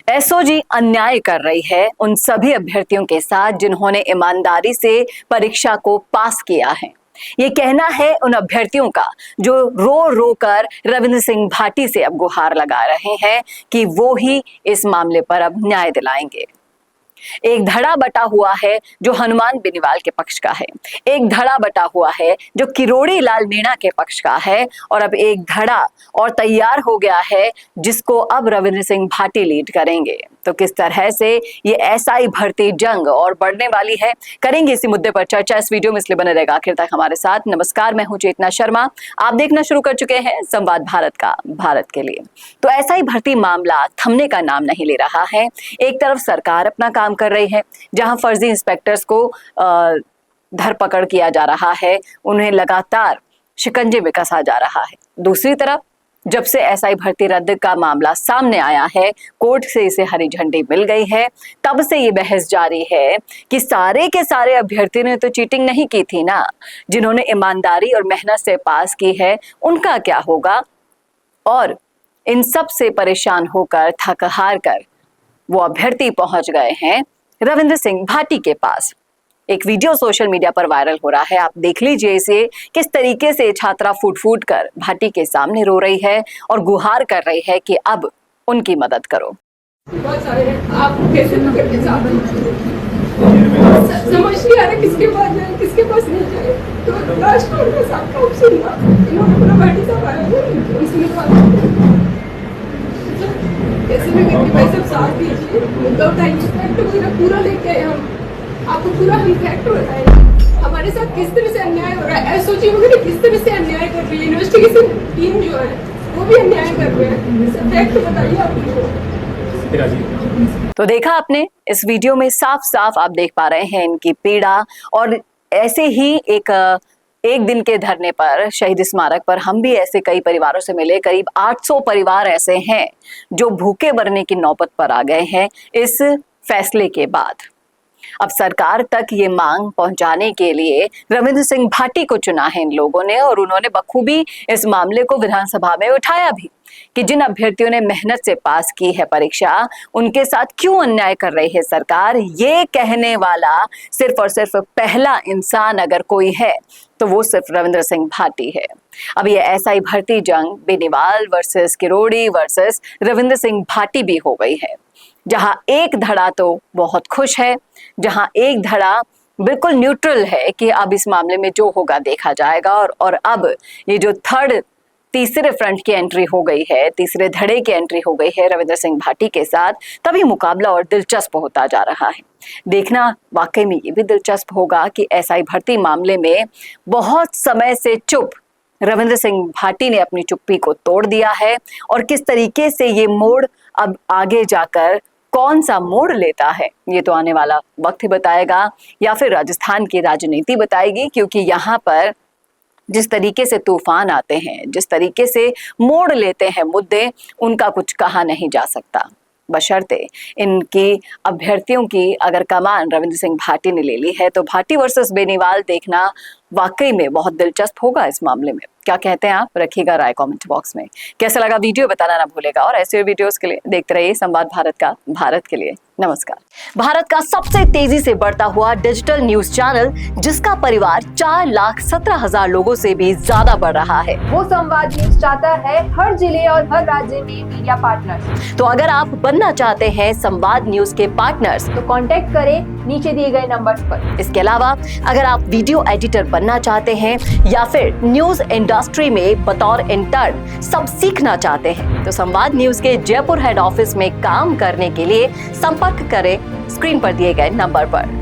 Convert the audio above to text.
SOG अन्याय कर रही है उन सभी अभ्यर्थियों के साथ जिन्होंने ईमानदारी से परीक्षा को पास किया है। ये कहना है उन अभ्यर्थियों का जो रो रो कर रविंद्र सिंह भाटी से अब गुहार लगा रहे हैं कि वो ही इस मामले पर अब न्याय दिलाएंगे। एक धड़ा बटा हुआ है जो हनुमान बेनीवाल के पक्ष का है, एक धड़ा बटा हुआ है जो किरोड़ी लाल मीणा के पक्ष का है, और अब एक धड़ा और तैयार हो गया है जिसको अब रविंद्र सिंह भाटी लीड करेंगे। तो किस तरह से ये एसआई भर्ती जंग और बढ़ने वाली है, करेंगे इसी मुद्दे पर चर्चा इस वीडियो में, इसलिए बने रहेगा आखिर तक हमारे साथ। नमस्कार, मैं हूं चेतना शर्मा, आप देखना शुरू कर चुके हैं संवाद भारत का, भारत के लिए। तो एसआई भर्ती मामला थमने का नाम नहीं ले रहा है। एक तरफ सरकार अपना काम कर रही है, जहां फर्जी इंस्पेक्टर्स को धरपकड़ किया जा रहा है, उन्हें लगातार शिकंजे में कसा जा रहा है। दूसरी तरफ जब से एसआई भर्ती रद्द का मामला सामने आया है, कोर्ट से इसे हरी झंडी मिल गई है, तब से ये बहस जारी है कि सारे के सारे अभ्यर्थियों ने तो चीटिंग नहीं की थी ना, जिन्होंने ईमानदारी और मेहनत से पास की है उनका क्या होगा। और इन सब से परेशान होकर, थक हार कर वो अभ्यर्थी पहुंच गए हैं रविंद्र सिंह भाटी के पास। एक वीडियो सोशल मीडिया पर वायरल हो रहा है, आप देख लीजिए इसे, किस तरीके से छात्रा फूट फूट कर भाटी के सामने रो रही है और गुहार कर रही है कि अब उनकी मदद करो। बहुत सारे आप कैसे करके समझ नहीं आ रहा किसके पास जाए किसके पास नहीं जाए। तो लास्ट में उनका साथ का ऑप्शन था, इन्होंने पूरा भाटी साहब आया उसमें कैसे भी करके भाई सब साथ दीजिए, उनका टाइम पूरा लेके आए हम आपको पूरा हम फैक्ट बताएंगे हमारे साथ किस तरह से अन्याय हो रहा है। एसओजी वगैरह किस तरह से अन्याय कर रही है, इन्वेस्टिगेशन टीम जो है वो भी अन्याय कर रहे हैं। फैक्ट बताइए आप मुझे। तो देखा आपने इस वीडियो में, साफ साफ आप देख पा रहे हैं इनकी पीड़ा। और ऐसे ही एक दिन के धरने पर, शहीद स्मारक पर हम भी ऐसे कई परिवारों से मिले। करीब 800 परिवार ऐसे हैं जो भूखे मरने की नौबत पर आ गए हैं इस फैसले के बाद। अब सरकार तक ये मांग पहुंचाने के लिए रविंद्र सिंह भाटी को चुना है इन लोगों ने, और उन्होंने बखूबी इस मामले को विधानसभा में उठाया भी कि जिन अभ्यर्थियों ने मेहनत से पास की है परीक्षा, उनके साथ क्यों अन्याय कर रही है सरकार। ये कहने वाला सिर्फ और सिर्फ पहला इंसान अगर कोई है तो वो सिर्फ रविंद्र सिंह भाटी है। अब ये एसआई भर्ती जंग बेनीवाल वर्सेस किरोड़ी वर्सेस रविंद्र सिंह भाटी भी हो गई है, जहां एक धड़ा तो बहुत खुश है, जहां एक धड़ा बिल्कुल न्यूट्रल है कि अब इस मामले में जो होगा देखा जाएगा। और अब ये जो तीसरे फ्रंट की एंट्री हो गई है, तीसरे धड़े की एंट्री हो गई है रविंद्र सिंह भाटी के साथ, तभी मुकाबला और दिलचस्प होता जा रहा है। देखना वाकई में ये भी दिलचस्प होगा कि एसआई भर्ती मामले में बहुत समय से चुप रविंद्र सिंह भाटी ने अपनी चुप्पी को तोड़ दिया है, और किस तरीके से ये मोड़ अब आगे जाकर कौन सा मोड़ लेता है ये तो आने वाला वक्त ही बताएगा, या फिर राजस्थान की राजनीति बताएगी। क्योंकि यहाँ पर जिस तरीके से तूफान आते हैं, जिस तरीके से मोड़ लेते हैं मुद्दे, उनका कुछ कहा नहीं जा सकता, बशर्ते इनकी अभ्यर्थियों की अगर कमान रविंद्र सिंह भाटी ने ले ली है। तो भाटी वर्सेस बेनीवाल देखना वाकई में बहुत दिलचस्प होगा इस मामले में। क्या कहते हैं आप, रखिएगा राय कमेंट बॉक्स में। कैसा लगा वीडियो बताना ना भूलेगा, और ऐसे वीडियोस के लिए देखते रहिए संवाद भारत का, भारत के लिए। नमस्कार। भारत का सबसे तेजी से बढ़ता हुआ डिजिटल न्यूज चैनल, जिसका परिवार 4,17,000 लोगों से भी ज्यादा बढ़ रहा है, वो संवाद न्यूज चाहता है हर जिले और हर राज्य में मीडिया पार्टनर्स। तो अगर आप बनना चाहते हैं संवाद न्यूज के पार्टनर्स, तो कांटेक्ट करें नीचे दिए गए नंबर पर। इसके अलावा अगर आप वीडियो एडिटर बनना चाहते हैं या फिर न्यूज इंडस्ट्री में बतौर इंटर्न सब सीखना चाहते हैं, तो संवाद न्यूज के जयपुर हेड ऑफिस में काम करने के लिए संपर्क करें स्क्रीन पर दिए गए नंबर पर।